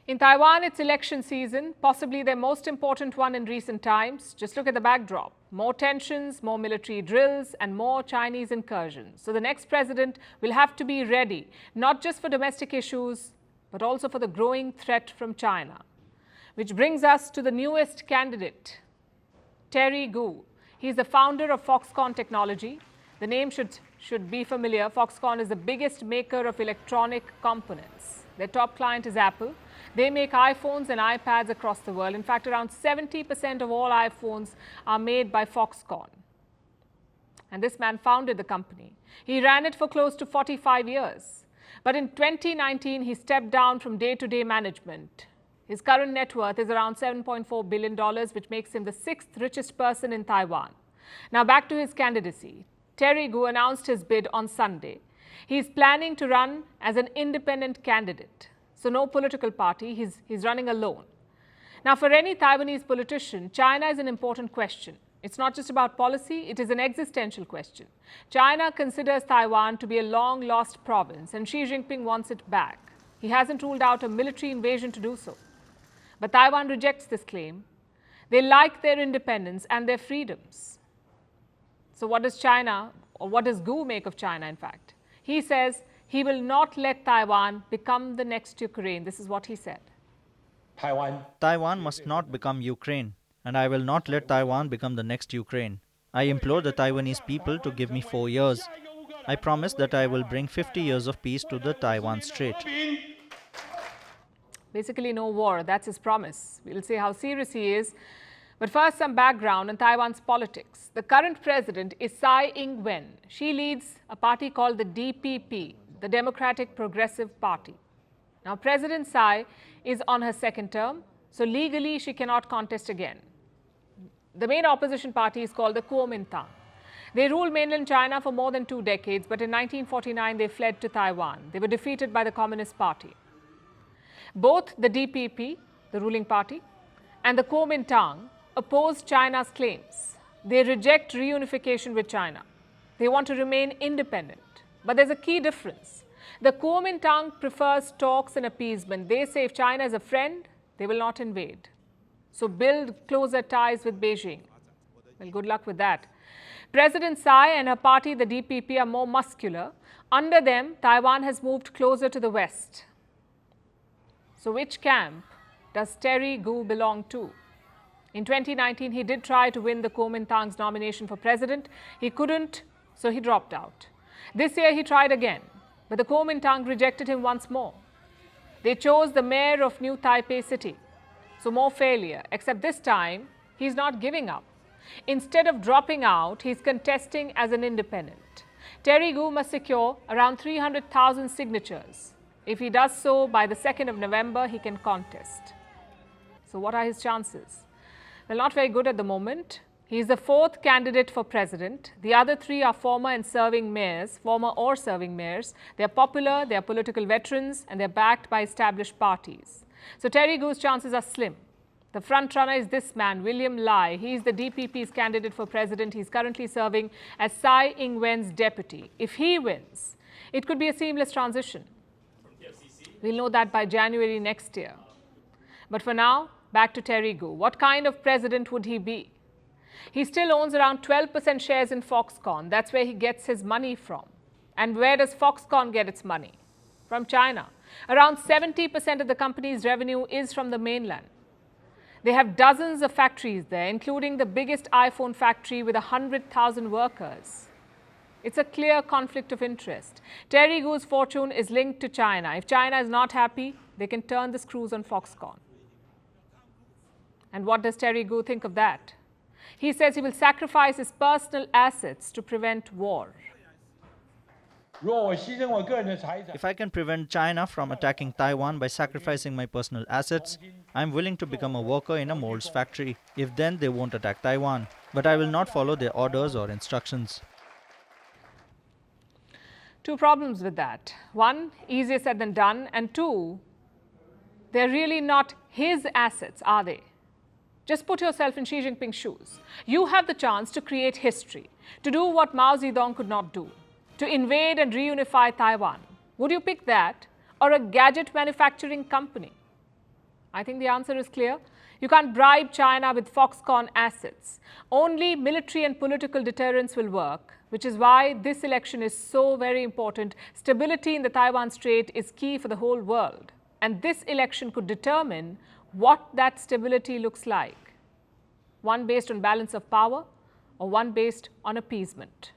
In Taiwan, it's election season, possibly their most important one in recent times. Just look at the backdrop. More tensions, more military drills, and more Chinese incursions. So the next president will have to be ready, not just for domestic issues, but also for the growing threat from China. Which brings us to the newest candidate, Terry Gou. He's the founder of Foxconn Technology. The name should be familiar. Foxconn is the biggest maker of electronic components. Their top client is Apple. They make iPhones and iPads across the world. In fact, around 70% of all iPhones are made by Foxconn. And this man founded the company. He ran it for close to 45 years. But in 2019, he stepped down from day-to-day management. His current net worth is around $7.4 billion, which makes him the sixth richest person in Taiwan. Now back to his candidacy. Terry Gou announced his bid on Sunday. He's planning to run as an independent candidate. So no political party, he's running alone. Now for any Taiwanese politician, China is an important question. It's not just about policy, it is an existential question. China considers Taiwan to be a long-lost province and Xi Jinping wants it back. He hasn't ruled out a military invasion to do so. But Taiwan rejects this claim. They like their independence and their freedoms. So what does China, or what does Gou make of China in fact? He says he will not let Taiwan become the next Ukraine. This is what he said. Taiwan must not become Ukraine, and I will not let Taiwan become the next Ukraine. I implore the Taiwanese people to give me 4 years. I promise that I will bring 50 years of peace to the Taiwan Strait. Basically, no war. That's his promise. We'll see how serious he is. But first, some background on Taiwan's politics. The current president is Tsai Ing-wen. She leads a party called the DPP, the Democratic Progressive Party. Now, President Tsai is on her second term, so legally she cannot contest again. The main opposition party is called the Kuomintang. They ruled mainland China for more than 2 decades, but in 1949 they fled to Taiwan. They were defeated by the Communist Party. Both the DPP, the ruling party, and the Kuomintang oppose China's claims. They reject reunification with China. They want to remain independent. But there's a key difference. The Kuomintang prefers talks and appeasement. They say if China is a friend, they will not invade. So build closer ties with Beijing. Well, good luck with that. President Tsai and her party, the DPP, are more muscular. Under them, Taiwan has moved closer to the West. So which camp does Terry Gou belong to? In 2019, he did try to win the Kuomintang's nomination for president. He couldn't, so he dropped out. This year, he tried again, but the Kuomintang rejected him once more. They chose the mayor of New Taipei City. So more failure, except this time, he's not giving up. Instead of dropping out, he's contesting as an independent. Terry Gou must secure around 300,000 signatures. If he does so by the 2nd of November, he can contest. So what are his chances? Well, not very good at the moment. He is the 4th candidate for president. The other 3 are former or serving mayors. They are popular, they are political veterans, and they're backed by established parties. So Terry Gou's chances are slim. The front runner is this man, William Lai. He is the DPP's candidate for president. He's currently serving as Tsai Ing-wen's deputy. If he wins, it could be a seamless transition. We'll know that by January next year. But for now, back to Terry Gou. What kind of president would he be? He still owns around 12% shares in Foxconn. That's where he gets his money from. And where does Foxconn get its money? From China. Around 70% of the company's revenue is from the mainland. They have dozens of factories there, including the biggest iPhone factory with 100,000 workers. It's a clear conflict of interest. Terry Gou's fortune is linked to China. If China is not happy, they can turn the screws on Foxconn. And what does Terry Gou think of that? He says he will sacrifice his personal assets to prevent war. If I can prevent China from attacking Taiwan by sacrificing my personal assets, I'm willing to become a worker in a molds factory. If then they won't attack Taiwan. But I will not follow their orders or instructions. 2 problems with that. 1, easier said than done. And 2, they're really not his assets, are they? Just put yourself in Xi Jinping's shoes. You have the chance to create history, to do what Mao Zedong could not do, to invade and reunify Taiwan. Would you pick that or a gadget manufacturing company? I think the answer is clear. You can't bribe China with Foxconn assets. Only military and political deterrence will work, which is why this election is so very important. Stability in the Taiwan Strait is key for the whole world. And this election could determine what that stability looks like. One based on balance of power or one based on appeasement.